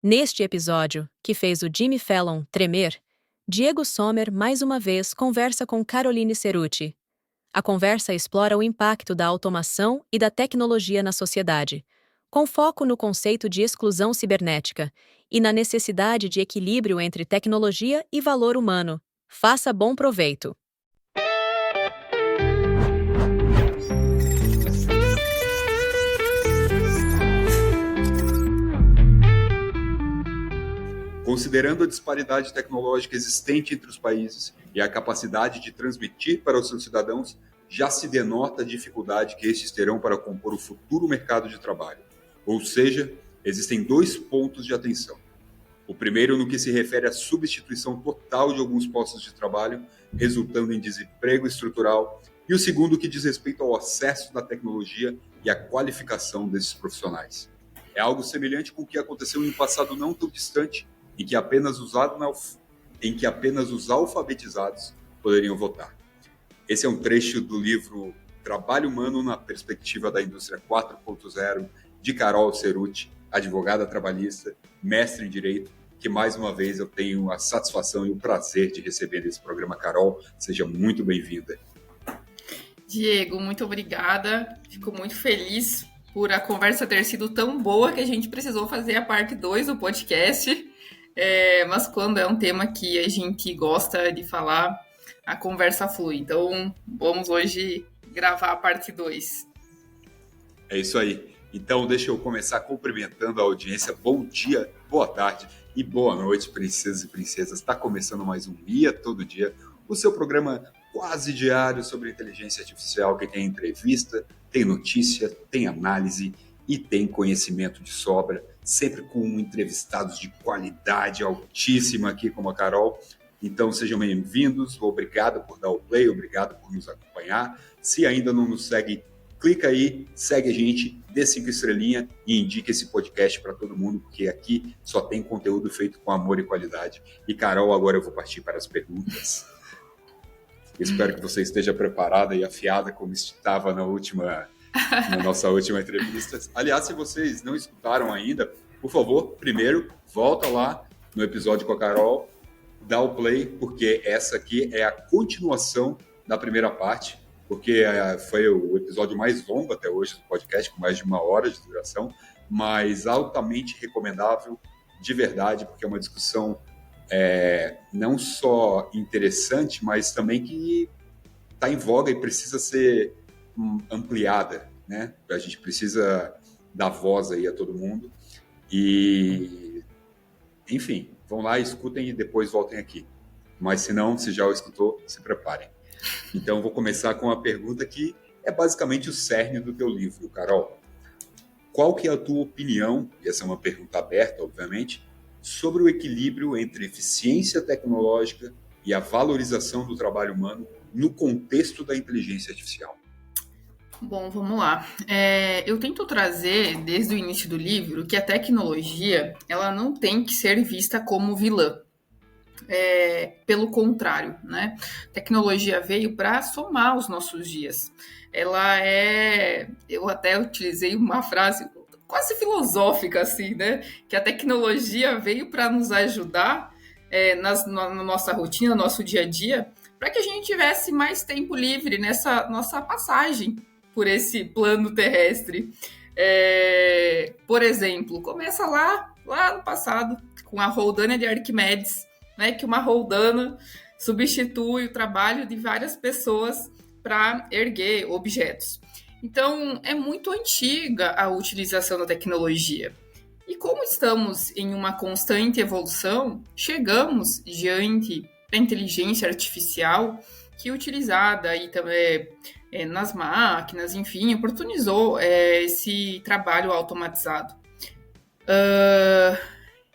Neste episódio, que fez o Jimmy Fallon tremer, Diego Sommer mais uma vez conversa com Caroline Cerutti. A conversa explora o impacto da automação e da tecnologia na sociedade, com foco no conceito de exclusão cibernética e na necessidade de equilíbrio entre tecnologia e valor humano. Faça bom proveito! Considerando a disparidade tecnológica existente entre os países e a capacidade de transmitir para os seus cidadãos, já se denota a dificuldade que estes terão para compor o futuro mercado de trabalho. Ou seja, existem dois pontos de atenção. O primeiro no que se refere à substituição total de alguns postos de trabalho, resultando em desemprego estrutural, e o segundo que diz respeito ao acesso da tecnologia e à qualificação desses profissionais. É algo semelhante com o que aconteceu em um passado não tão distante, em que apenas os alfabetizados poderiam votar. Esse é um trecho do livro Trabalho Humano na Perspectiva da Indústria 4.0, de Carol Cerutti, advogada trabalhista, mestre em Direito, que mais uma vez eu tenho a satisfação e o prazer de receber nesse programa. Carol, seja muito bem-vinda. Diego, muito obrigada. Fico muito feliz por a conversa ter sido tão boa que a gente precisou fazer a parte 2 do podcast. Mas quando é um tema que a gente gosta de falar, a conversa flui. Então, vamos hoje gravar a parte 2. É isso aí. Então, deixa eu começar cumprimentando a audiência. Bom dia, boa tarde e boa noite, princesas e princesas. Está começando mais um Mia Todo Dia, o seu programa quase diário sobre inteligência artificial, que tem entrevista, tem notícia, tem análise e tem conhecimento de sobra, sempre com entrevistados de qualidade altíssima aqui, como a Carol. Então, sejam bem-vindos, obrigado por dar o play, obrigado por nos acompanhar. Se ainda não nos segue, clica aí, segue a gente, dê 5 estrelinhas e indique esse podcast para todo mundo, porque aqui só tem conteúdo feito com amor e qualidade. E, Carol, agora eu vou partir para as perguntas. Espero que você esteja preparada e afiada como estava na nossa última entrevista. Aliás, se vocês não escutaram ainda, por favor, primeiro, volta lá no episódio com a Carol, dá o play, porque essa aqui é a continuação da primeira parte, porque foi o episódio mais longo até hoje do podcast, com mais de 1 hora de duração, mas altamente recomendável, de verdade, porque é uma discussão não só interessante, mas também que está em voga e precisa ser ampliada, né? A gente precisa dar voz aí a todo mundo e, enfim, vão lá, escutem e depois voltem aqui. Mas se não, se já o escutou, se preparem. Então, vou começar com uma pergunta que é basicamente o cerne do teu livro, Carol. Qual que é a tua opinião, e essa é uma pergunta aberta, obviamente, sobre o equilíbrio entre eficiência tecnológica e a valorização do trabalho humano no contexto da inteligência artificial? Bom, vamos lá. Eu tento trazer, desde o início do livro, que a tecnologia ela não tem que ser vista como vilã. Pelo contrário, né? A tecnologia veio para somar os nossos dias. Eu até utilizei uma frase quase filosófica, assim, né? Que a tecnologia veio para nos ajudar na nossa rotina, no nosso dia a dia, para que a gente tivesse mais tempo livre nessa nossa passagem por esse plano terrestre. Por exemplo, começa lá no passado, com a roldana de Arquimedes, né, que uma roldana substitui o trabalho de várias pessoas para erguer objetos. Então, é muito antiga a utilização da tecnologia. E como estamos em uma constante evolução, chegamos diante da inteligência artificial, que utilizada aí também nas máquinas, enfim, oportunizou esse trabalho automatizado.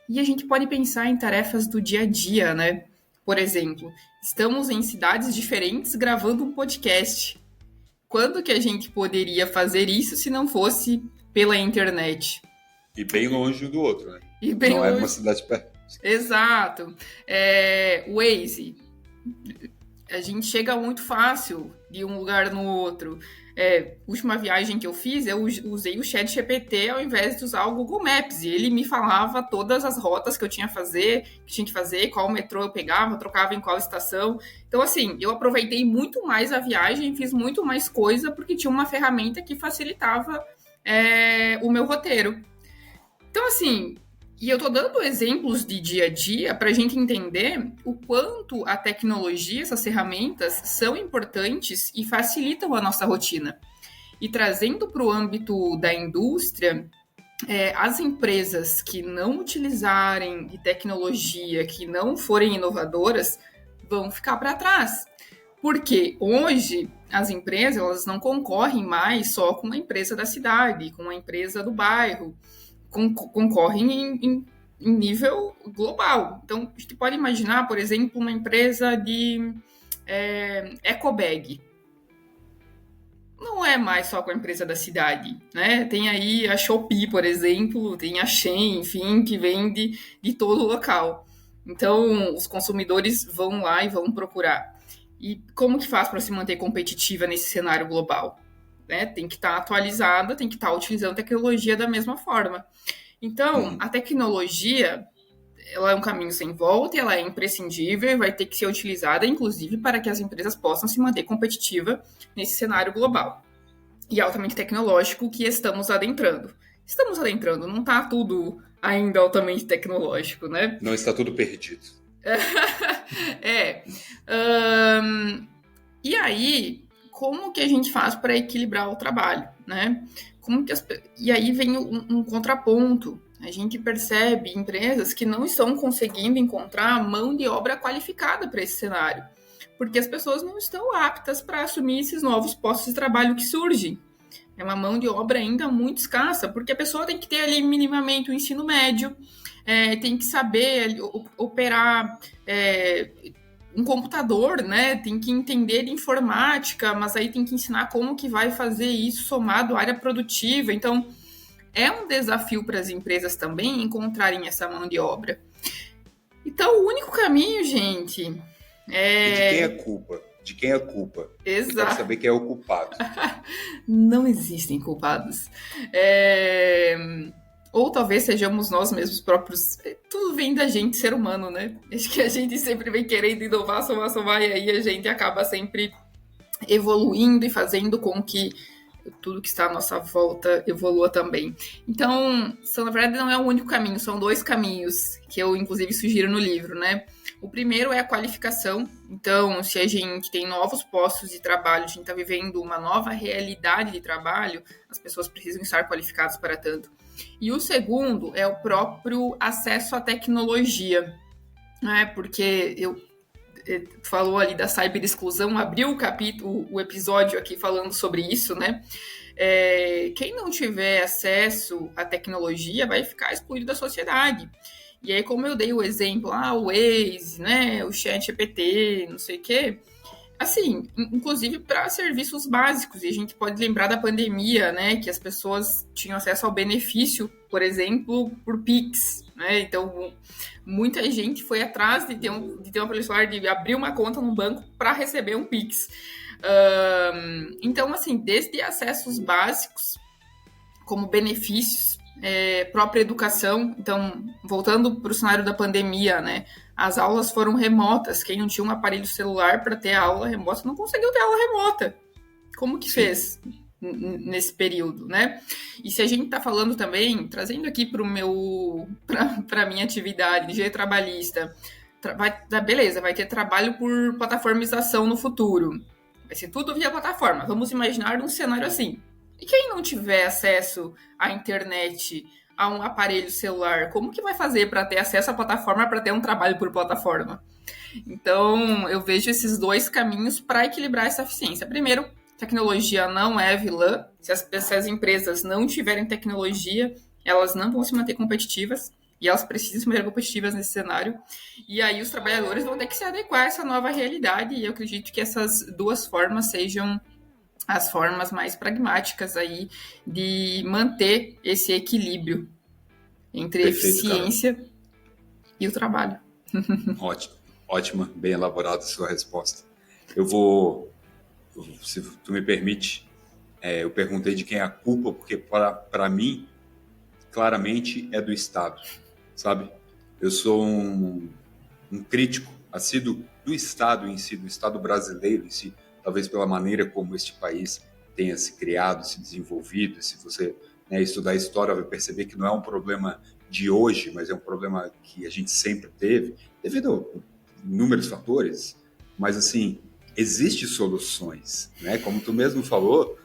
E a gente pode pensar em tarefas do dia a dia, né? Por exemplo, estamos em cidades diferentes gravando um podcast. Quando que a gente poderia fazer isso se não fosse pela internet? E bem longe um do outro, né? Não longe. É uma cidade perto. Exato. Waze. A gente chega muito fácil de um lugar no outro. Última viagem que eu fiz, eu usei o ChatGPT ao invés de usar o Google Maps. E ele me falava todas as rotas que eu tinha que fazer, qual metrô eu pegava, trocava em qual estação. Então, assim, eu aproveitei muito mais a viagem, fiz muito mais coisa, porque tinha uma ferramenta que facilitava o meu roteiro. Então, assim, e eu tô dando exemplos de dia a dia para a gente entender o quanto a tecnologia, essas ferramentas, são importantes e facilitam a nossa rotina. E trazendo para o âmbito da indústria, as empresas que não utilizarem de tecnologia, que não forem inovadoras, vão ficar para trás. Porque hoje as empresas elas não concorrem mais só com a empresa da cidade, com a empresa do bairro, concorrem em nível global. Então, a gente pode imaginar, por exemplo, uma empresa de ecobag. Não é mais só com a empresa da cidade, né? Tem aí a Shopee, por exemplo, tem a Shein, enfim, que vende de todo o local. Então, os consumidores vão lá e vão procurar. E como que faz para se manter competitiva nesse cenário global? Né? Tem que estar atualizada, tem que estar utilizando a tecnologia da mesma forma. Então, a tecnologia, ela é um caminho sem volta, ela é imprescindível e vai ter que ser utilizada, inclusive, para que as empresas possam se manter competitivas nesse cenário global e altamente tecnológico que estamos adentrando. Estamos adentrando, não está tudo ainda altamente tecnológico, né? Não está tudo perdido. E aí, como que a gente faz para equilibrar o trabalho, né? E aí vem um contraponto. A gente percebe empresas que não estão conseguindo encontrar mão de obra qualificada para esse cenário, porque as pessoas não estão aptas para assumir esses novos postos de trabalho que surgem. É uma mão de obra ainda muito escassa, porque a pessoa tem que ter ali minimamente o ensino médio, tem que saber operar um computador, né? Tem que entender de informática, mas aí tem que ensinar como que vai fazer isso somado à área produtiva. Então, é um desafio para as empresas também encontrarem essa mão de obra. Então, o único caminho, gente, E de quem é culpa? De quem é a culpa? Exato. Eu quero saber quem é o culpado. Não existem culpados. Ou talvez sejamos nós mesmos próprios. Tudo vem da gente, ser humano, né? Acho que a gente sempre vem querendo inovar, somar, e aí a gente acaba sempre evoluindo e fazendo com que tudo que está à nossa volta evolua também. Então, na verdade, não é o único caminho, são 2 caminhos que eu, inclusive, sugiro no livro, né? O primeiro é a qualificação. Então, se a gente tem novos postos de trabalho, a gente está vivendo uma nova realidade de trabalho, as pessoas precisam estar qualificadas para tanto. E o segundo é o próprio acesso à tecnologia, né? Porque falou ali da cyberexclusão, abriu o episódio aqui falando sobre isso, né? Quem não tiver acesso à tecnologia vai ficar excluído da sociedade. E aí, como eu dei o exemplo, o Waze, né, o ChatGPT, não sei o quê, assim, inclusive para serviços básicos, e a gente pode lembrar da pandemia, né, que as pessoas tinham acesso ao benefício, por exemplo, por Pix, né, então muita gente foi atrás de ter uma celular, de abrir uma conta no banco para receber um Pix. Então, assim, desde acessos básicos, como benefícios, própria educação. Então, voltando para o cenário da pandemia, né? As aulas foram remotas. Quem não tinha um aparelho celular para ter a aula remota não conseguiu ter aula remota. Como que fez nesse período, né? E se a gente está falando também, trazendo aqui para a minha atividade de engenharia trabalhista, beleza, vai ter trabalho por plataformização no futuro. Vai ser tudo via plataforma. Vamos imaginar um cenário assim. E quem não tiver acesso à internet, a um aparelho celular, como que vai fazer para ter acesso à plataforma, para ter um trabalho por plataforma? Então, eu vejo esses 2 caminhos para equilibrar essa eficiência. Primeiro, tecnologia não é vilã. Se as empresas não tiverem tecnologia, elas não vão se manter competitivas. E elas precisam se manter competitivas nesse cenário. E aí os trabalhadores vão ter que se adequar a essa nova realidade. E eu acredito que essas 2 formas sejam as formas mais pragmáticas aí de manter esse equilíbrio entre a eficiência e o trabalho. Ótima, bem elaborada a sua resposta. Se tu me permite, Eu perguntei de quem é a culpa, porque para mim, claramente, é do Estado, sabe? Eu sou um crítico assíduo do Estado em si, do Estado brasileiro em si, talvez pela maneira como este país tenha se criado, se desenvolvido. Se você estudar a história, vai perceber que não é um problema de hoje, mas é um problema que a gente sempre teve, devido a inúmeros fatores. Mas, assim, existem soluções, né? Como tu mesmo falou,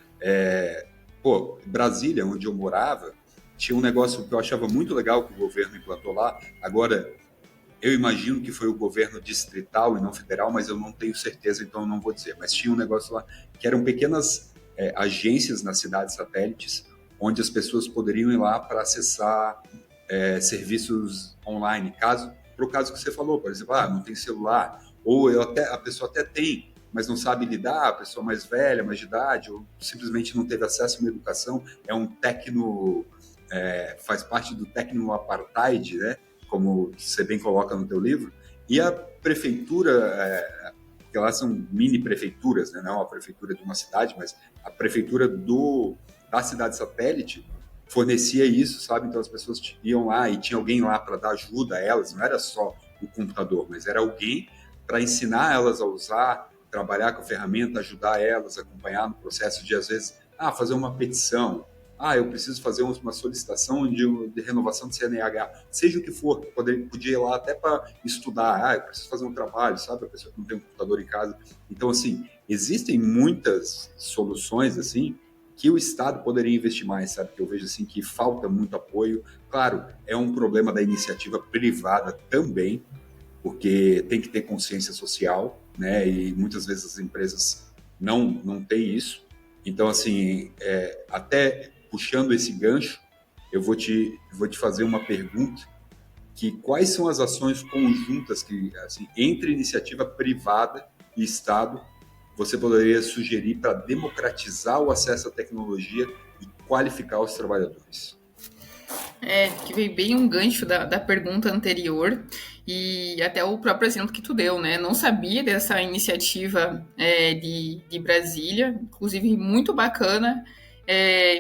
Brasília, onde eu morava, tinha um negócio que eu achava muito legal que o governo implantou lá. Agora, eu imagino que foi o governo distrital e não federal, mas eu não tenho certeza, então eu não vou dizer. Mas tinha um negócio lá que eram pequenas agências nas cidades satélites, onde as pessoas poderiam ir lá para acessar serviços online. Para o caso que você falou, por exemplo, não tem celular, ou a pessoa até tem, mas não sabe lidar, a pessoa mais velha, mais de idade, ou simplesmente não teve acesso a uma educação, é um faz parte do tecno-apartheid, né? Como você bem coloca no teu livro, e a prefeitura, que elas são mini-prefeituras, né? Não é uma prefeitura de uma cidade, mas a prefeitura da cidade satélite fornecia isso, sabe? Então as pessoas iam lá e tinha alguém lá para dar ajuda a elas, não era só o computador, mas era alguém para ensinar elas a usar, trabalhar com a ferramenta, ajudar elas, acompanhar no processo de, às vezes, fazer uma petição, eu preciso fazer uma solicitação de renovação de CNH, seja o que for, podia ir lá até para estudar, eu preciso fazer um trabalho, sabe, a pessoa que não tem um computador em casa. Então, assim, existem muitas soluções, assim, que o Estado poderia investir mais, sabe, que eu vejo, assim, que falta muito apoio. Claro, é um problema da iniciativa privada também, porque tem que ter consciência social, né, e muitas vezes as empresas não têm isso. Então, assim, até puxando esse gancho, eu vou te fazer uma pergunta, que quais são as ações conjuntas que, assim, entre iniciativa privada e Estado, você poderia sugerir para democratizar o acesso à tecnologia e qualificar os trabalhadores? Que veio bem um gancho da pergunta anterior e até o próprio exemplo que tu deu, né? Não sabia dessa iniciativa de Brasília, inclusive muito bacana.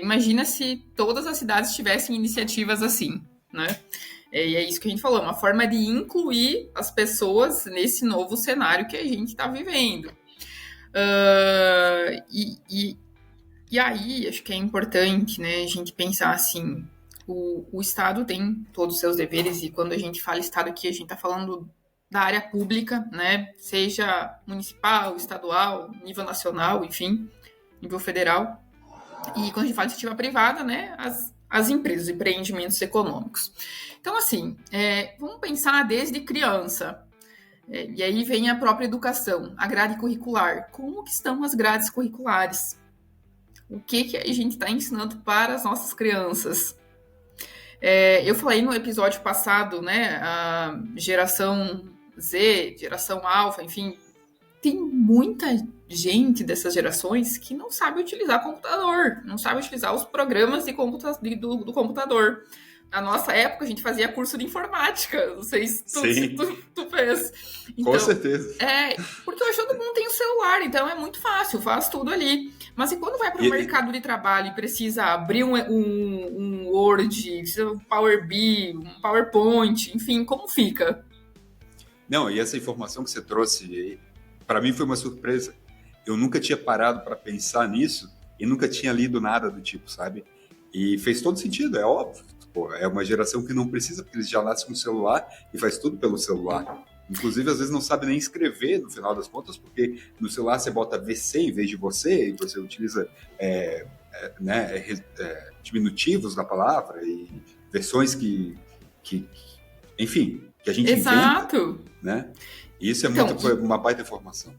Imagina se todas as cidades tivessem iniciativas assim, né? E é isso que a gente falou, uma forma de incluir as pessoas nesse novo cenário que a gente está vivendo. E aí, acho que é importante, né, a gente pensar assim, o Estado tem todos os seus deveres, e quando a gente fala Estado aqui, a gente está falando da área pública, né, seja municipal, estadual, nível nacional, enfim, nível federal. E quando a gente fala de iniciativa privada, né, as empresas, empreendimentos econômicos. Então, assim, vamos pensar desde criança. E aí vem a própria educação, a grade curricular. Como que estão as grades curriculares? O que a gente está ensinando para as nossas crianças? Eu falei no episódio passado, né, a geração Z, geração alfa, enfim, tem muita gente dessas gerações que não sabe utilizar computador, não sabe utilizar os programas do computador. Na nossa época, a gente fazia curso de informática. Não sei se tu fez. Então, com certeza. Porque hoje todo mundo tem o celular, então é muito fácil, faz tudo ali. Mas e quando vai para o mercado de trabalho e precisa abrir um Word, um Power BI, um PowerPoint, enfim, como fica? Não, e essa informação que você trouxe, para mim foi uma surpresa. Eu nunca tinha parado para pensar nisso e nunca tinha lido nada do tipo, sabe? E fez todo sentido, é óbvio. É uma geração que não precisa, porque eles já nascem com o celular e faz tudo pelo celular. Inclusive, às vezes não sabe nem escrever, no final das contas, porque no celular você bota VC em vez de você, e você utiliza diminutivos da palavra e versões que enfim, que a gente inventa, né? E isso foi uma baita informação.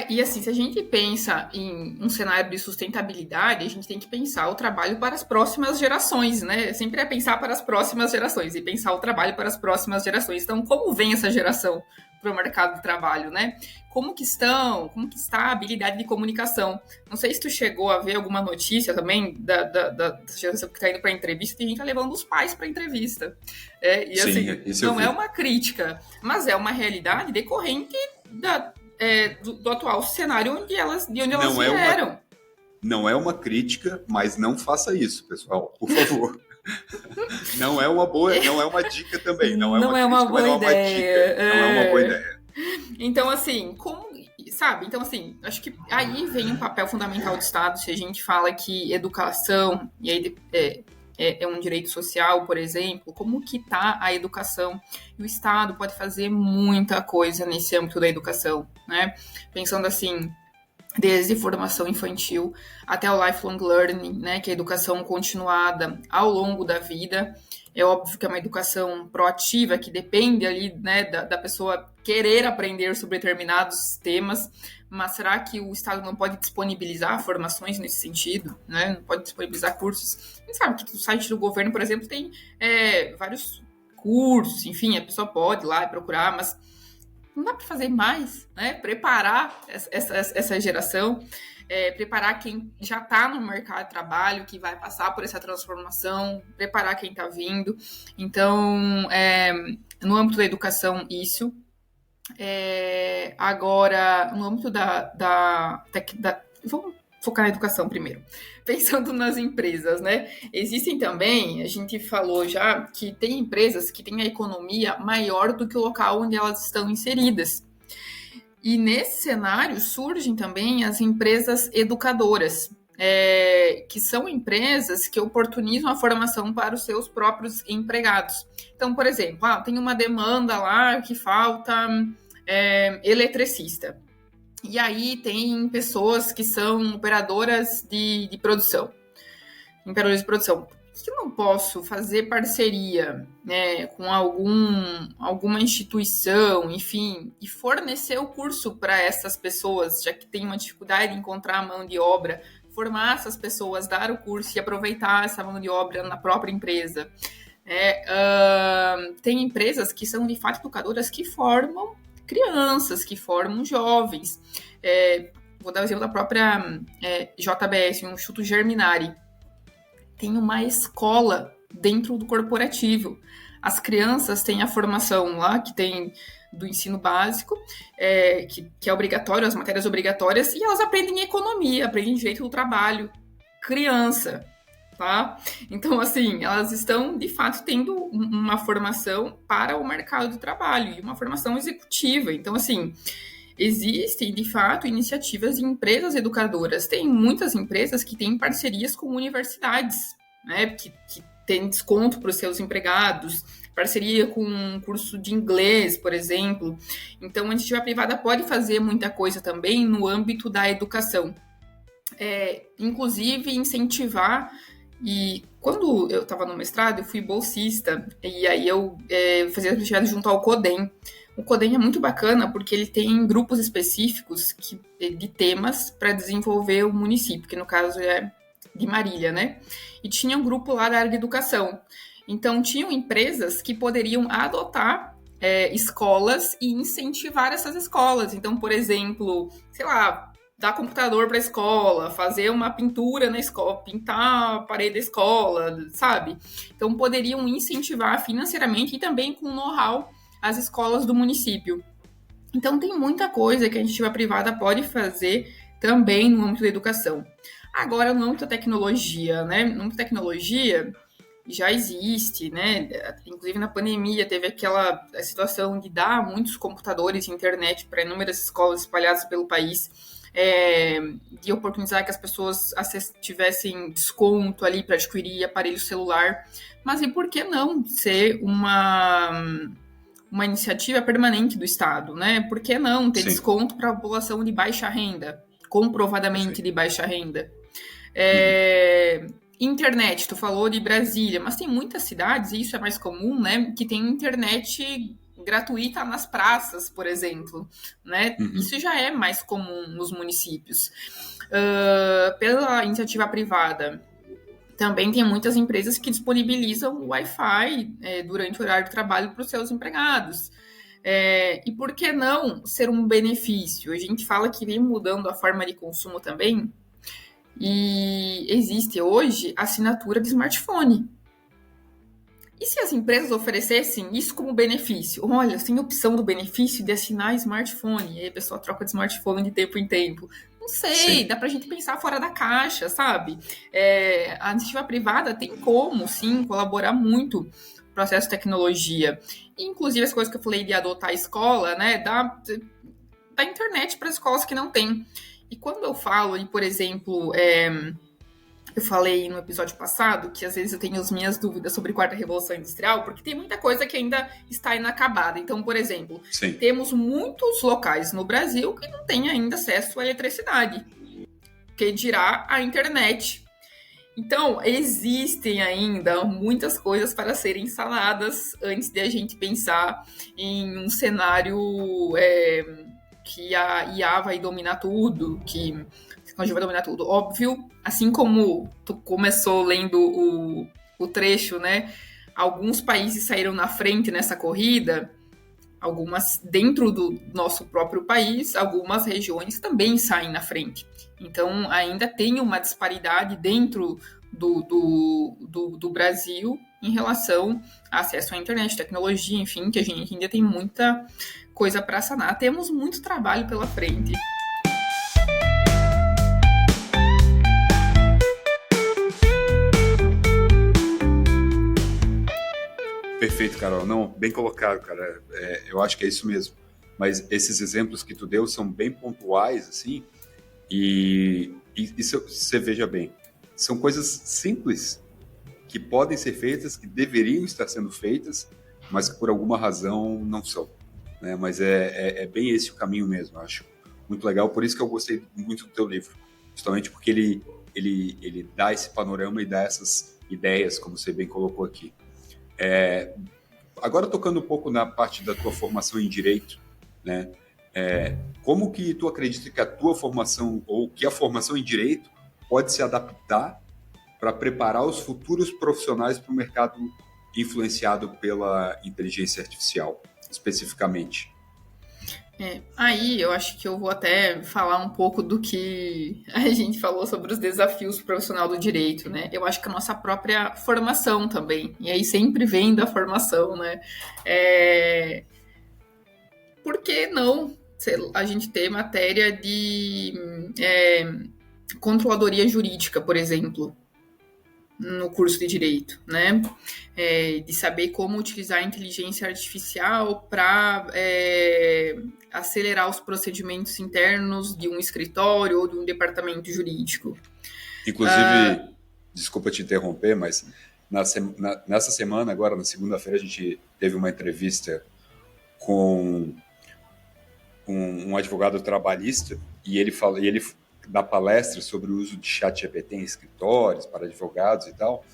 E assim, se a gente pensa em um cenário de sustentabilidade, a gente tem que pensar o trabalho para as próximas gerações, né? Sempre pensar para as próximas gerações e pensar o trabalho para as próximas gerações. Então, como vem essa geração para o mercado de trabalho, né? Como que está a habilidade de comunicação? Não sei se tu chegou a ver alguma notícia também da geração que está indo para a entrevista, tem gente que está levando os pais para a entrevista. Sim, não é uma crítica, mas é uma realidade decorrente do atual cenário de onde elas vieram. Não é uma crítica, mas não faça isso, pessoal, por favor. Não é uma boa, não é uma dica também. Não é uma Não é uma crítica, mas boa não é uma ideia. dica. Não é uma boa ideia. Então, assim, como, sabe? Então, assim, acho que aí vem um papel fundamental do Estado, se a gente fala que educação, e aí é um direito social, por exemplo, como que está a educação? E o Estado pode fazer muita coisa nesse âmbito da educação, né? Pensando assim, desde formação infantil até o lifelong learning, né, que é a educação continuada ao longo da vida. É óbvio que é uma educação proativa, que depende ali, né, da pessoa querer aprender sobre determinados temas, mas será que o Estado não pode disponibilizar formações nesse sentido, né? Não pode disponibilizar cursos? A gente sabe que o site do governo, por exemplo, tem vários cursos, enfim, a pessoa pode ir lá procurar, mas não dá para fazer mais, né? Preparar essa geração, preparar quem já está no mercado de trabalho, que vai passar por essa transformação, preparar quem está vindo. Então, no âmbito da educação, isso. Agora, no âmbito vamos focar na educação primeiro. Pensando nas empresas, né? Existem também, a gente falou já, que tem empresas que têm a economia maior do que o local onde elas estão inseridas. E nesse cenário surgem também as empresas educadoras, que são empresas que oportunizam a formação para os seus próprios empregados. Então, por exemplo, tem uma demanda lá que falta eletricista. E aí tem pessoas que são operadoras de produção. Operadores de produção. Por que eu não posso fazer parceria, né, com alguma instituição, enfim, e fornecer o curso para essas pessoas, já que tem uma dificuldade em encontrar a mão de obra, formar essas pessoas, dar o curso e aproveitar essa mão de obra na própria empresa. Tem empresas que são, de fato, educadoras que formam crianças, que formam jovens. Vou dar o exemplo da própria JBS, o Instituto Germinari. Tem uma escola dentro do corporativo. As crianças têm a formação lá, que tem do ensino básico, que é obrigatório, as matérias obrigatórias, e elas aprendem economia, aprendem direito do trabalho. Criança, tá? Então, assim, elas estão, de fato, tendo uma formação para o mercado de trabalho e uma formação executiva. Então, assim, existem, de fato, iniciativas de empresas educadoras. Tem muitas empresas que têm parcerias com universidades, né, que têm desconto para os seus empregados, parceria com um curso de inglês, por exemplo. Então, a iniciativa privada pode fazer muita coisa também no âmbito da educação. Inclusive, incentivar. E quando eu estava no mestrado, eu fui bolsista, e aí eu fazia atividade junto ao CODEM. O CODEM é muito bacana porque ele tem grupos específicos de temas para desenvolver o município, que no caso é de Marília, né? E tinha um grupo lá da área de educação. Então, tinham empresas que poderiam adotar escolas e incentivar essas escolas. Então, por exemplo, sei lá, dar computador para a escola, fazer uma pintura na escola, pintar a parede da escola, sabe? Então, poderiam incentivar financeiramente e também com know-how as escolas do município. Então, tem muita coisa que a iniciativa privada pode fazer também no âmbito da educação. Agora, no âmbito da tecnologia, né? No âmbito da tecnologia, já existe, né? Inclusive, na pandemia, teve aquela situação de dar muitos computadores e internet para inúmeras escolas espalhadas pelo país, de oportunizar que as pessoas tivessem desconto ali para adquirir aparelho celular. Mas e por que não ser uma iniciativa permanente do Estado, né? Por que não ter desconto para a população de baixa renda, comprovadamente de baixa renda? Internet, tu falou de Brasília, mas tem muitas cidades, e isso é mais comum, né? Que tem internet gratuita nas praças, por exemplo, né? Isso já é mais comum nos municípios. Pela iniciativa privada, também tem muitas empresas que disponibilizam o Wi-Fi durante o horário de trabalho para os seus empregados. E por que não ser um benefício? A gente fala que vem mudando a forma de consumo também, e existe hoje assinatura de smartphone. E se as empresas oferecessem isso como benefício? Olha, tem opção do benefício de assinar smartphone, e aí a pessoa troca de smartphone de tempo em tempo. Não sei, Sim. dá pra gente pensar fora da caixa, sabe? A iniciativa privada tem como, sim, colaborar muito no processo de tecnologia. Inclusive, as coisas que eu falei de adotar a escola, né, da internet para escolas que não têm. E quando eu falo, por exemplo, eu falei no episódio passado que às vezes eu tenho as minhas dúvidas sobre a quarta revolução industrial, porque tem muita coisa que ainda está inacabada. Então, por exemplo, Sim. temos muitos locais no Brasil que não têm ainda acesso à eletricidade, que dirá a internet. Então, existem ainda muitas coisas para serem sanadas antes de a gente pensar em um cenário que a IA vai dominar tudo, que a tecnologia vai dominar tudo. Óbvio, assim como tu começou lendo o trecho, né? Alguns países saíram na frente nessa corrida, algumas dentro do nosso próprio país, algumas regiões também saem na frente. Então, ainda tem uma disparidade dentro do Brasil em relação a acesso à internet, tecnologia, enfim, que a gente ainda tem muita coisa para sanar. Temos muito trabalho pela frente. Perfeito, Carol. Não, bem colocado, cara. Eu acho que é isso mesmo. Mas esses exemplos que tu deu são bem pontuais, assim, e você veja bem, são coisas simples que podem ser feitas, que deveriam estar sendo feitas, mas que por alguma razão não são, né? Mas é bem esse o caminho mesmo, eu acho muito legal. Por isso que eu gostei muito do teu livro, justamente porque ele dá esse panorama e dá essas ideias, como você bem colocou aqui. Agora, tocando um pouco na parte da tua formação em Direito, né? Como que tu acredita que a tua formação, ou que a formação em Direito pode se adaptar para preparar os futuros profissionais para o mercado influenciado pela inteligência artificial, especificamente? Aí eu acho que eu vou até falar um pouco do que a gente falou sobre os desafios profissional do direito, né? Eu acho que a nossa própria formação também, e aí sempre vem da formação, né? Por que não a gente ter matéria de controladoria jurídica, por exemplo, no curso de Direito, né? De saber como utilizar a inteligência artificial para acelerar os procedimentos internos de um escritório ou de um departamento jurídico. Inclusive, desculpa te interromper, mas nessa semana, agora, na segunda-feira, a gente teve uma entrevista com um advogado trabalhista e ele dá palestra sobre o uso de ChatGPT em escritórios, para advogados e tal,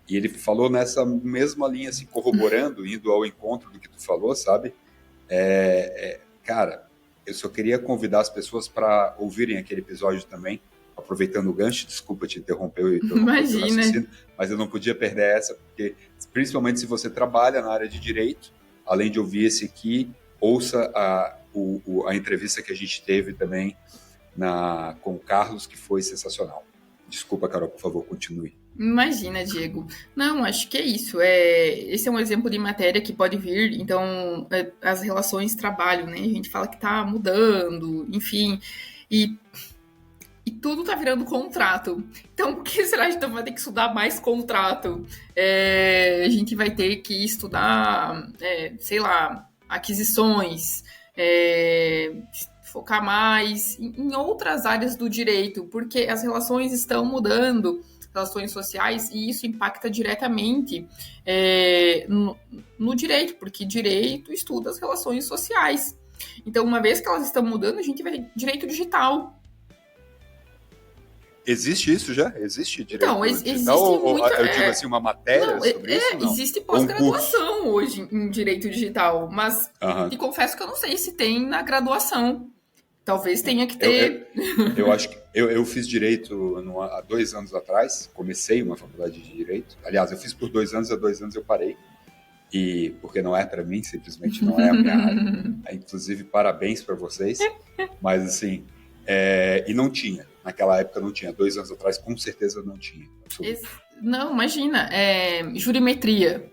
e ele falou nessa mesma linha, assim, corroborando, indo ao encontro do que tu falou, sabe? Cara, eu só queria convidar as pessoas para ouvirem aquele episódio também, aproveitando o gancho, desculpa te interromper, Imagina. mas eu não podia perder essa, porque principalmente se você trabalha na área de direito, além de ouvir esse aqui, ouça a entrevista que a gente teve também com o Carlos, que foi sensacional. Desculpa, Carol, por favor, continue. Imagina, Diego. Não, acho que é isso. Esse é um exemplo de matéria que pode vir. Então, as relações de trabalho, né? A gente fala que está mudando, enfim. E tudo está virando contrato. Então, por que será que a gente vai ter que estudar mais contrato? A gente vai ter que estudar, sei lá, aquisições, focar mais em outras áreas do direito, porque as relações estão mudando, relações sociais, e isso impacta diretamente no direito, porque direito estuda as relações sociais. Então, uma vez que elas estão mudando, a gente vai ter direito digital. Existe isso já? Existe direito então, digital? Ou eu digo assim, uma matéria sobre isso? Não. Existe pós-graduação hoje em direito digital, mas te confesso que eu não sei se tem na graduação. Talvez tenha que ter. Eu acho que eu fiz direito há 2 anos atrás, comecei uma faculdade de direito. Aliás, eu fiz por 2 anos, há 2 anos eu parei. Porque não é para mim, simplesmente não é a minha área. Inclusive, parabéns para vocês. Mas assim, e não tinha. Naquela época não tinha. 2 anos atrás, com certeza não tinha. Não, imagina. Jurimetria.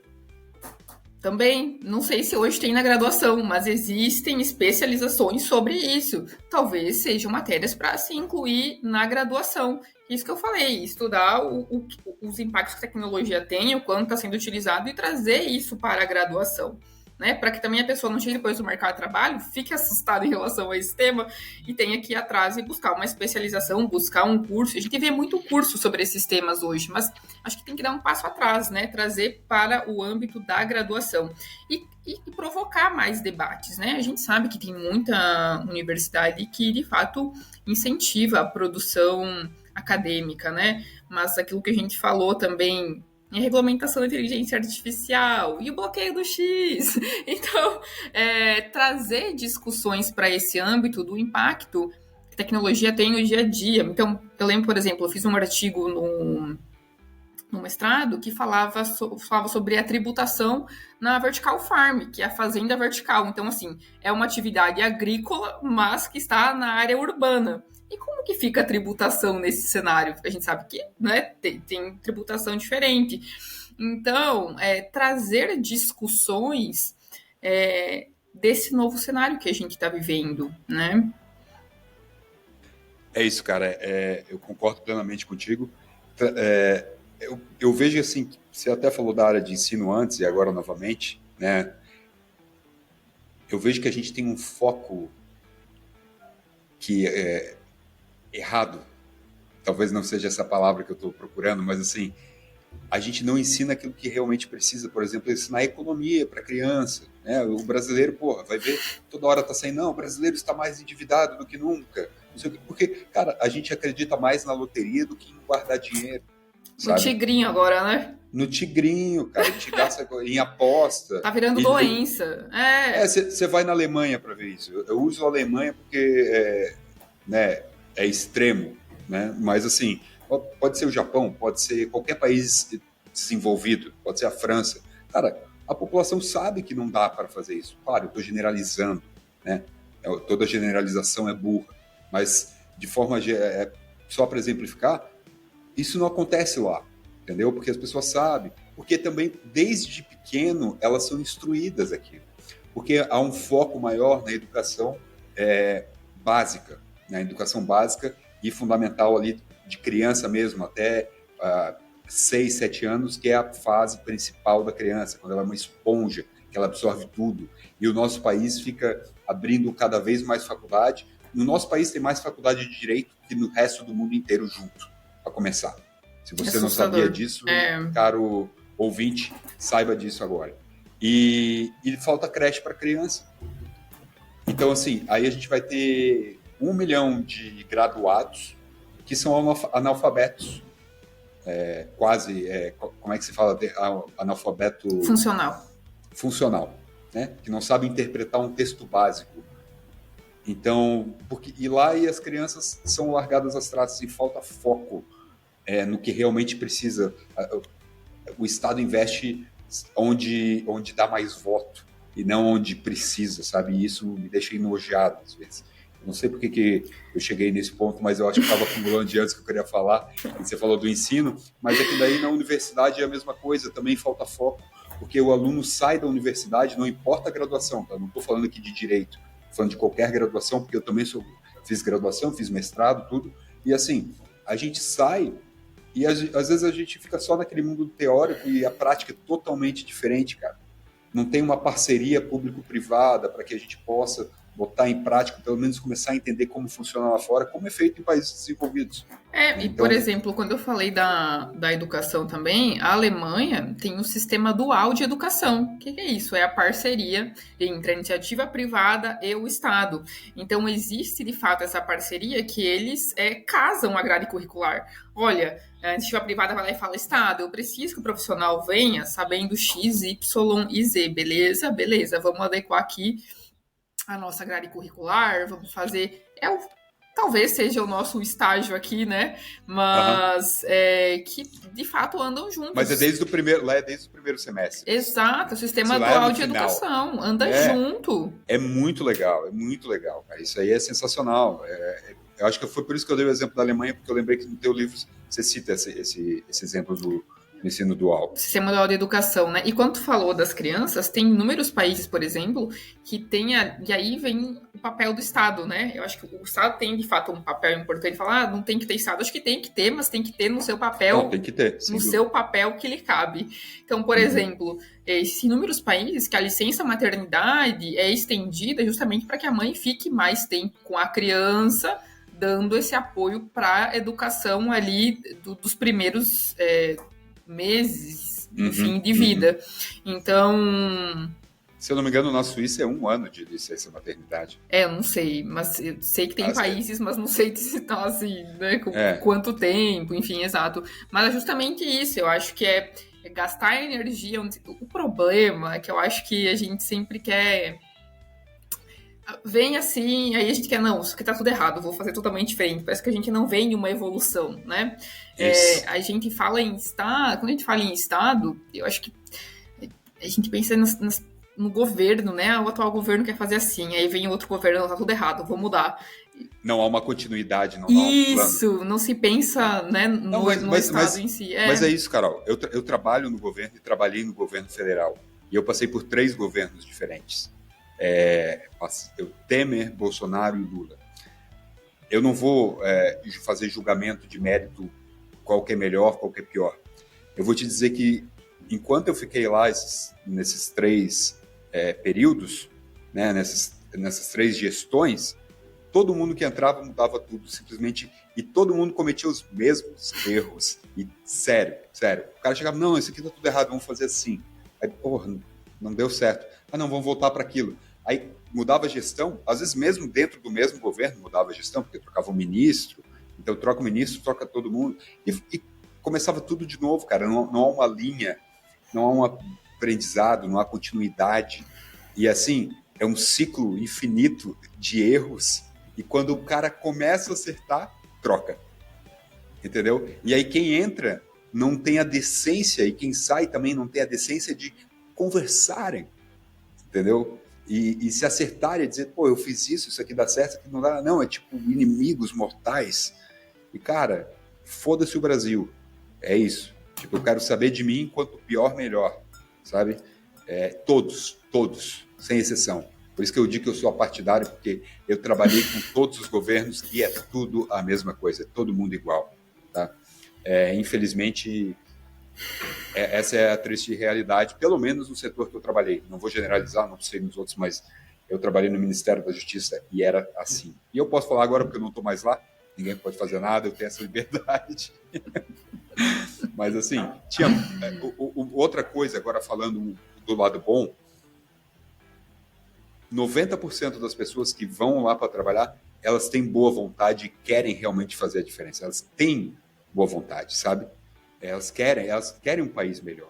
Também, não sei se hoje tem na graduação, mas existem especializações sobre isso. Talvez sejam matérias para se incluir na graduação. Isso que eu falei, estudar os impactos que a tecnologia tem, o quanto está sendo utilizado e trazer isso para a graduação. Né, para que também a pessoa não chegue depois do mercado de trabalho, fique assustada em relação a esse tema e tenha que ir atrás e buscar uma especialização, buscar um curso. A gente vê muito curso sobre esses temas hoje, mas acho que tem que dar um passo atrás, né, trazer para o âmbito da graduação e provocar mais debates. Né? A gente sabe que tem muita universidade que, de fato, incentiva a produção acadêmica, né? Mas aquilo que a gente falou também, a regulamentação da inteligência artificial e o bloqueio do X. Então, trazer discussões para esse âmbito do impacto que a tecnologia tem no dia a dia. Então, eu lembro, por exemplo, eu fiz um artigo no mestrado que falava sobre a tributação na vertical farm, que é a fazenda vertical. Então, assim, é uma atividade agrícola, mas que está na área urbana. E como que fica a tributação nesse cenário? A gente sabe que, né, tem tributação diferente. Então, trazer discussões desse novo cenário que a gente está vivendo, né? É isso, cara. Eu concordo plenamente contigo. Eu vejo assim, você até falou da área de ensino antes e agora novamente, né? Eu vejo que a gente tem um foco que é errado. Talvez não seja essa palavra que eu estou procurando, mas assim, a gente não ensina aquilo que realmente precisa. Por exemplo, ensinar economia para criança, né? O brasileiro, porra, vai ver, toda hora tá saindo, não, o brasileiro está mais endividado do que nunca. Não sei o quê. Porque, cara, a gente acredita mais na loteria do que em guardar dinheiro. Sabe? No tigrinho agora, né? No tigrinho, cara, a gente gasta em aposta. Tá virando doença. Você vai na Alemanha para ver isso. Eu uso a Alemanha porque é extremo, né? Mas assim, pode ser o Japão, pode ser qualquer país desenvolvido, pode ser a França. Cara, a população sabe que não dá para fazer isso. Claro, eu estou generalizando, né? Toda generalização é burra, mas de forma só para exemplificar, isso não acontece lá, entendeu? Porque as pessoas sabem, porque também desde pequeno elas são instruídas aqui, porque há um foco maior na educação básica, na educação básica e fundamental ali de criança mesmo, até 6, 7 anos, que é a fase principal da criança, quando ela é uma esponja, que ela absorve tudo. E o nosso país fica abrindo cada vez mais faculdade. No nosso país tem mais faculdade de direito que no resto do mundo inteiro junto, para começar. Se você não sabia disso, caro ouvinte, saiba disso agora. E falta creche para criança. Então, assim, aí a gente vai ter 1 milhão de graduados que são analfabetos. Como é que se fala? Analfabeto... Funcional, né? Que não sabe interpretar um texto básico. Então, e lá as crianças são largadas às traças e falta foco no que realmente precisa. O Estado investe onde dá mais voto e não onde precisa, sabe? E isso me deixa enojado às vezes. Eu não sei porque que eu cheguei nesse ponto, mas eu acho que estava acumulando de antes que eu queria falar. Você falou do ensino, mas é que daí na universidade é a mesma coisa, também falta foco, porque o aluno sai da universidade, não importa a graduação, tá? Não estou falando aqui de direito, estou falando de qualquer graduação, porque eu também fiz graduação, fiz mestrado, tudo, e assim, a gente sai e às vezes a gente fica só naquele mundo teórico e a prática é totalmente diferente, cara. Não tem uma parceria público-privada para que a gente possa botar em prática, pelo menos começar a entender como funciona lá fora, como é feito em países desenvolvidos. E por exemplo, quando eu falei da educação também, a Alemanha tem um sistema dual de educação. O que é isso? É a parceria entre a iniciativa privada e o Estado. Então, existe, de fato, essa parceria que eles casam a grade curricular. Olha, a iniciativa privada vai lá e fala, Estado, eu preciso que o profissional venha sabendo X, Y e Z. Beleza, vamos adequar aqui a nossa grade curricular, vamos fazer... Talvez seja o nosso estágio aqui, né? Mas que de fato andam juntos. Mas é desde o primeiro semestre. Exato, o sistema dual de educação anda junto. É muito legal, cara. Isso aí é sensacional. Eu acho que foi por isso que eu dei o exemplo da Alemanha, porque eu lembrei que no teu livro você cita esse exemplo no ensino dual. Sistema dual de educação, né? E quando tu falou das crianças, tem inúmeros países, por exemplo, que tem e aí vem o papel do Estado, né? Eu acho que o Estado tem, de fato, um papel importante. Falar, não tem que ter Estado. Acho que tem que ter, mas tem que ter no seu papel. Não, tem que ter, no seu papel que lhe cabe. Então, por exemplo, existem inúmeros países que a licença maternidade é estendida justamente para que a mãe fique mais tempo com a criança, dando esse apoio para a educação ali dos primeiros meses, enfim, de vida. Então... Se eu não me engano, na Suíça é 1 ano de licença maternidade. Eu não sei, mas eu sei que tem países, mas não sei se tá assim, né, com quanto tempo, enfim, exato. Mas é justamente isso, eu acho que é gastar energia. O problema é que eu acho que a gente sempre quer... Vem assim, aí a gente quer, não, isso aqui tá tudo errado, vou fazer totalmente diferente. Parece que a gente não vê em uma evolução, né? A gente fala em Estado, quando a gente fala em Estado, eu acho que a gente pensa no governo, né? O atual governo quer fazer assim, aí vem outro governo, não, tá tudo errado, vou mudar. Não há uma continuidade, não há um plano. Isso, não se pensa, né, no Estado em si. Mas é isso, Carol. Eu trabalho no governo e trabalhei no governo federal. E eu passei por 3 governos diferentes. Temer, Bolsonaro e Lula. Eu não vou fazer julgamento de mérito, qual que é melhor, qual que é pior. Eu vou te dizer que enquanto eu fiquei lá nesses 3 períodos, né, nessas 3 gestões, todo mundo que entrava mudava tudo, simplesmente, e todo mundo cometia os mesmos erros. E sério, o cara chegava, não, isso aqui tá tudo errado, vamos fazer assim. Aí, porra, não deu certo. Ah, não, vamos voltar para aquilo. Aí mudava a gestão, às vezes mesmo dentro do mesmo governo mudava a gestão, porque trocava o ministro, então troca o ministro, troca todo mundo, e começava tudo de novo, cara. Não há uma linha, não há um aprendizado, não há continuidade. E assim, é um ciclo infinito de erros, e quando o cara começa a acertar, troca. Entendeu? E aí quem entra não tem a decência, e quem sai também não tem a decência de conversarem. Entendeu? E se acertarem e dizer, pô, eu fiz isso aqui dá certo, isso aqui não dá. Não, é tipo inimigos mortais. E, cara, foda-se o Brasil. É isso. Tipo, eu quero saber de mim, quanto pior, melhor. Sabe? Todos, sem exceção. Por isso que eu digo que eu sou apartidário, porque eu trabalhei com todos os governos e é tudo a mesma coisa, é todo mundo igual. Tá? Infelizmente... essa é a triste realidade, pelo menos no setor que eu trabalhei. Não vou generalizar, não sei nos outros, mas eu trabalhei no Ministério da Justiça e era assim. E eu posso falar agora porque eu não estou mais lá, ninguém pode fazer nada, eu tenho essa liberdade. Mas assim, tinha outra coisa, agora falando do lado bom, 90% das pessoas que vão lá para trabalhar, elas têm boa vontade e querem realmente fazer a diferença. Elas têm boa vontade, sabe? Elas querem um país melhor,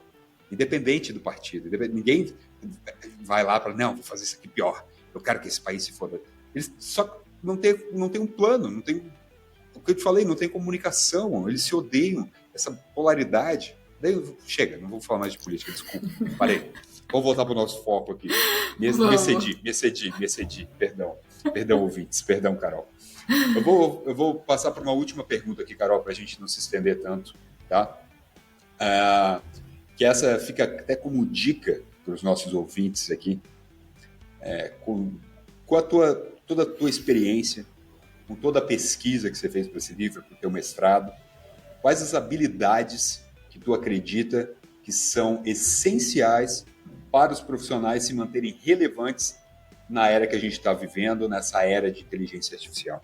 independente do partido. Ninguém vai lá para, não, vou fazer isso aqui pior, eu quero que esse país se foda. Eles só não tem um plano, não tem, o que eu te falei, não tem comunicação, eles se odeiam, essa polaridade. Daí, chega, não vou falar mais de política, desculpa, parei. Vamos voltar para o nosso foco aqui. Me excedi, perdão ouvintes, perdão, Carol. Eu vou passar para uma última pergunta aqui, Carol, para a gente não se estender tanto, tá? Que essa fica até como dica para os nossos ouvintes aqui, com toda a tua experiência, com toda a pesquisa que você fez para esse livro, para o teu mestrado, quais as habilidades que tu acredita que são essenciais para os profissionais se manterem relevantes na era que a gente está vivendo, nessa era de inteligência artificial?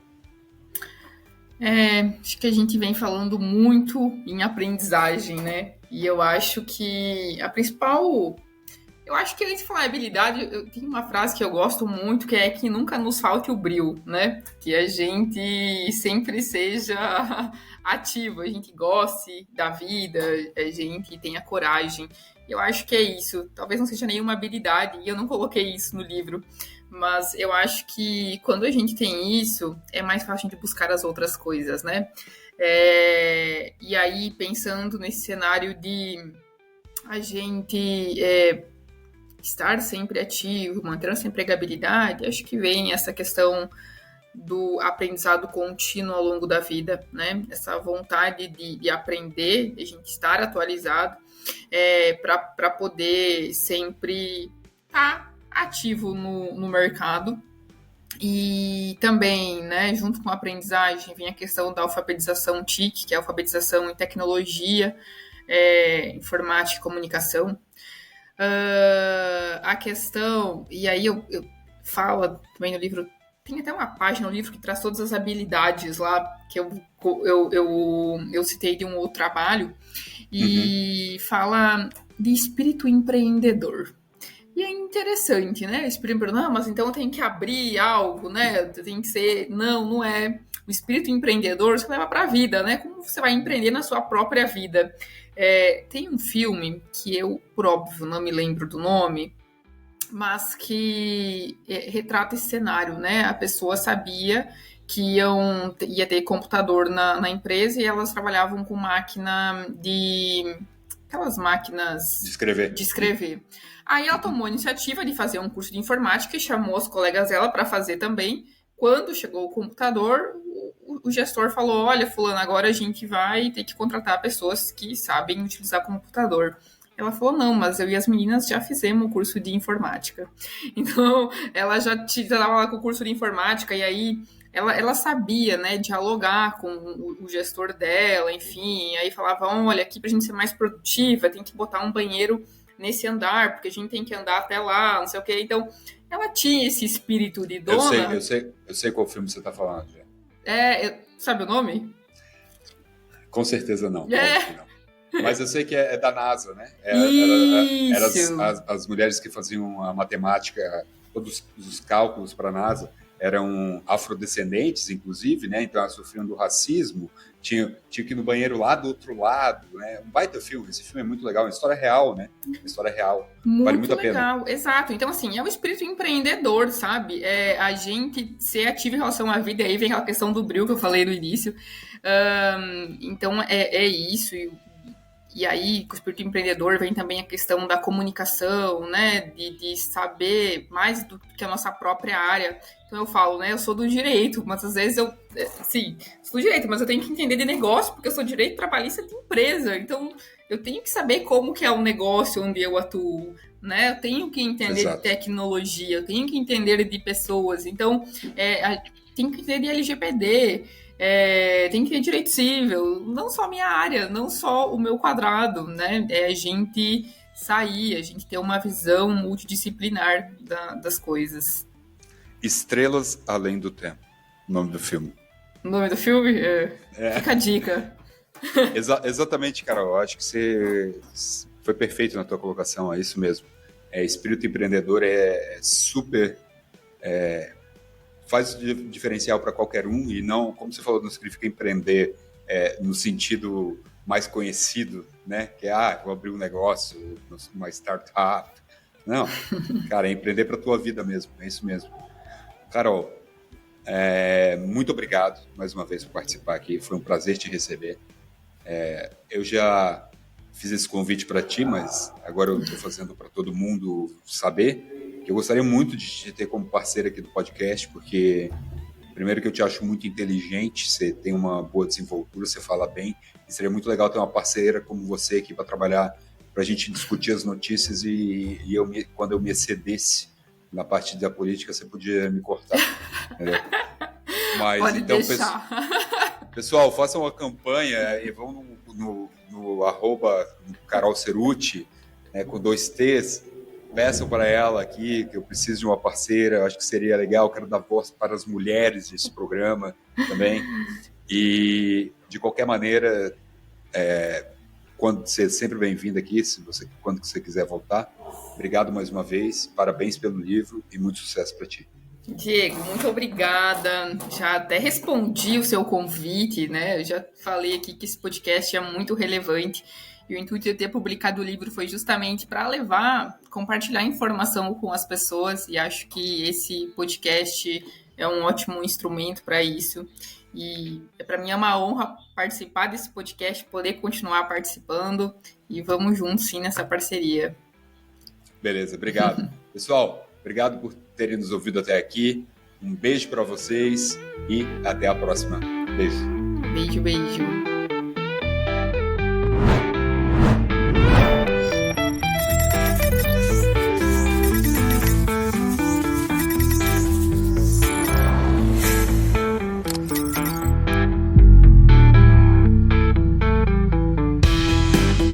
Acho que a gente vem falando muito em aprendizagem, né? E eu acho que a principal... Eu acho que antes de falar habilidade, eu tenho uma frase que eu gosto muito, que é que nunca nos falte o brio, né? Que a gente sempre seja ativo, a gente goste da vida, a gente tenha coragem. Eu acho que é isso. Talvez não seja nenhuma habilidade, e eu não coloquei isso no livro, mas eu acho que quando a gente tem isso, é mais fácil de buscar as outras coisas, né? E aí, pensando nesse cenário de a gente estar sempre ativo, manter essa empregabilidade, acho que vem essa questão do aprendizado contínuo ao longo da vida, né? Essa vontade de aprender, de a gente estar atualizado, para poder sempre estar ativo no mercado. E também, né, junto com a aprendizagem, vem a questão da alfabetização TIC, que é a alfabetização em tecnologia, informática e comunicação. A questão, e aí eu falo também no livro, tem até uma página no livro que traz todas as habilidades lá, que eu citei de um outro trabalho, e fala de espírito empreendedor. E é interessante, né? Espírito empreendedor, não, mas então tem que abrir algo, né? Tem que ser... Não é. O espírito empreendedor você leva para a vida, né? Como você vai empreender na sua própria vida. Tem um filme que eu, por óbvio, não me lembro do nome, mas que retrata esse cenário, né? A pessoa sabia que ia ter computador na empresa e elas trabalhavam com máquina aquelas máquinas de escrever. Aí ela tomou a iniciativa de fazer um curso de informática e chamou os colegas dela para fazer também. Quando chegou o computador, o gestor falou, olha, fulano, agora a gente vai ter que contratar pessoas que sabem utilizar computador. Ela falou, não, mas eu e as meninas já fizemos o curso de informática. Então, ela já estava lá com o curso de informática e aí ela sabia, né, dialogar com o gestor dela, enfim, aí falava, olha, aqui pra gente ser mais produtiva, tem que botar um banheiro nesse andar, porque a gente tem que andar até lá, não sei o quê. Então, ela tinha esse espírito de dona. Eu sei qual filme você tá falando, já. Sabe o nome? Com certeza não. Não. Mas eu sei que é da NASA, né? Isso. As mulheres que faziam a matemática, todos os cálculos para a NASA, eram afrodescendentes, inclusive, né? Então elas sofriam do racismo, tinha que ir no banheiro lá do outro lado, né? Um baita filme, esse filme é muito legal, uma história real, né? Uma história real, vale muito a pena. Legal, exato. Então, assim, é o espírito empreendedor, sabe? A gente ser ativo em relação à vida, aí vem aquela questão do bril que eu falei no início. Então, é isso. E aí, com o espírito empreendedor, vem também a questão da comunicação, né? De saber mais do que a nossa própria área. Então, eu falo, né? Eu sou do direito, mas às vezes sim, sou do direito, mas eu tenho que entender de negócio, porque eu sou direito trabalhista de empresa. Então, eu tenho que saber como que é o negócio onde eu atuo, né? Eu tenho que entender de tecnologia, eu tenho que entender de pessoas. Então, tenho que entender de LGPD, tem que ter direito civil, não só a minha área, não só o meu quadrado, né? A gente sair, a gente ter uma visão multidisciplinar das coisas. Estrelas Além do Tempo, o nome do filme. O nome do filme? Fica a dica. Exatamente, Carol, eu acho que você foi perfeito na tua colocação, é isso mesmo. Espírito empreendedor é super... faz diferencial para qualquer um e não, como você falou, não significa empreender no sentido mais conhecido, né? Que vou abrir um negócio, uma startup. Não, cara, é empreender para a tua vida mesmo, é isso mesmo. Carol, muito obrigado mais uma vez por participar aqui, foi um prazer te receber. Eu já fiz esse convite para ti, mas agora eu estou fazendo para todo mundo saber que eu gostaria muito de te ter como parceiro aqui do podcast, porque primeiro que eu te acho muito inteligente, você tem uma boa desenvoltura, você fala bem, e seria muito legal ter uma parceira como você aqui para trabalhar, para a gente discutir as notícias e quando eu me excedesse na parte da política, você podia me cortar. Entendeu? Mas, pode então, deixar. Pessoal, façam uma campanha e vão no arroba Carol Cerutti, com 2 T's, peçam para ela aqui que eu preciso de uma parceira, acho que seria legal, quero dar voz para as mulheres desse programa também. E, de qualquer maneira, quando você é sempre bem-vindo aqui, quando você quiser voltar. Obrigado mais uma vez, parabéns pelo livro e muito sucesso para ti. Diego, muito obrigada. Já até respondi o seu convite, né? Eu já falei aqui que esse podcast é muito relevante. E o intuito de ter publicado o livro foi justamente para compartilhar informação com as pessoas. E acho que esse podcast é um ótimo instrumento para isso. E para mim é uma honra participar desse podcast, poder continuar participando. E vamos juntos, sim, nessa parceria. Beleza, obrigado. Pessoal, obrigado por terem nos ouvido até aqui. Um beijo para vocês e até a próxima. Beijo. Beijo, beijo.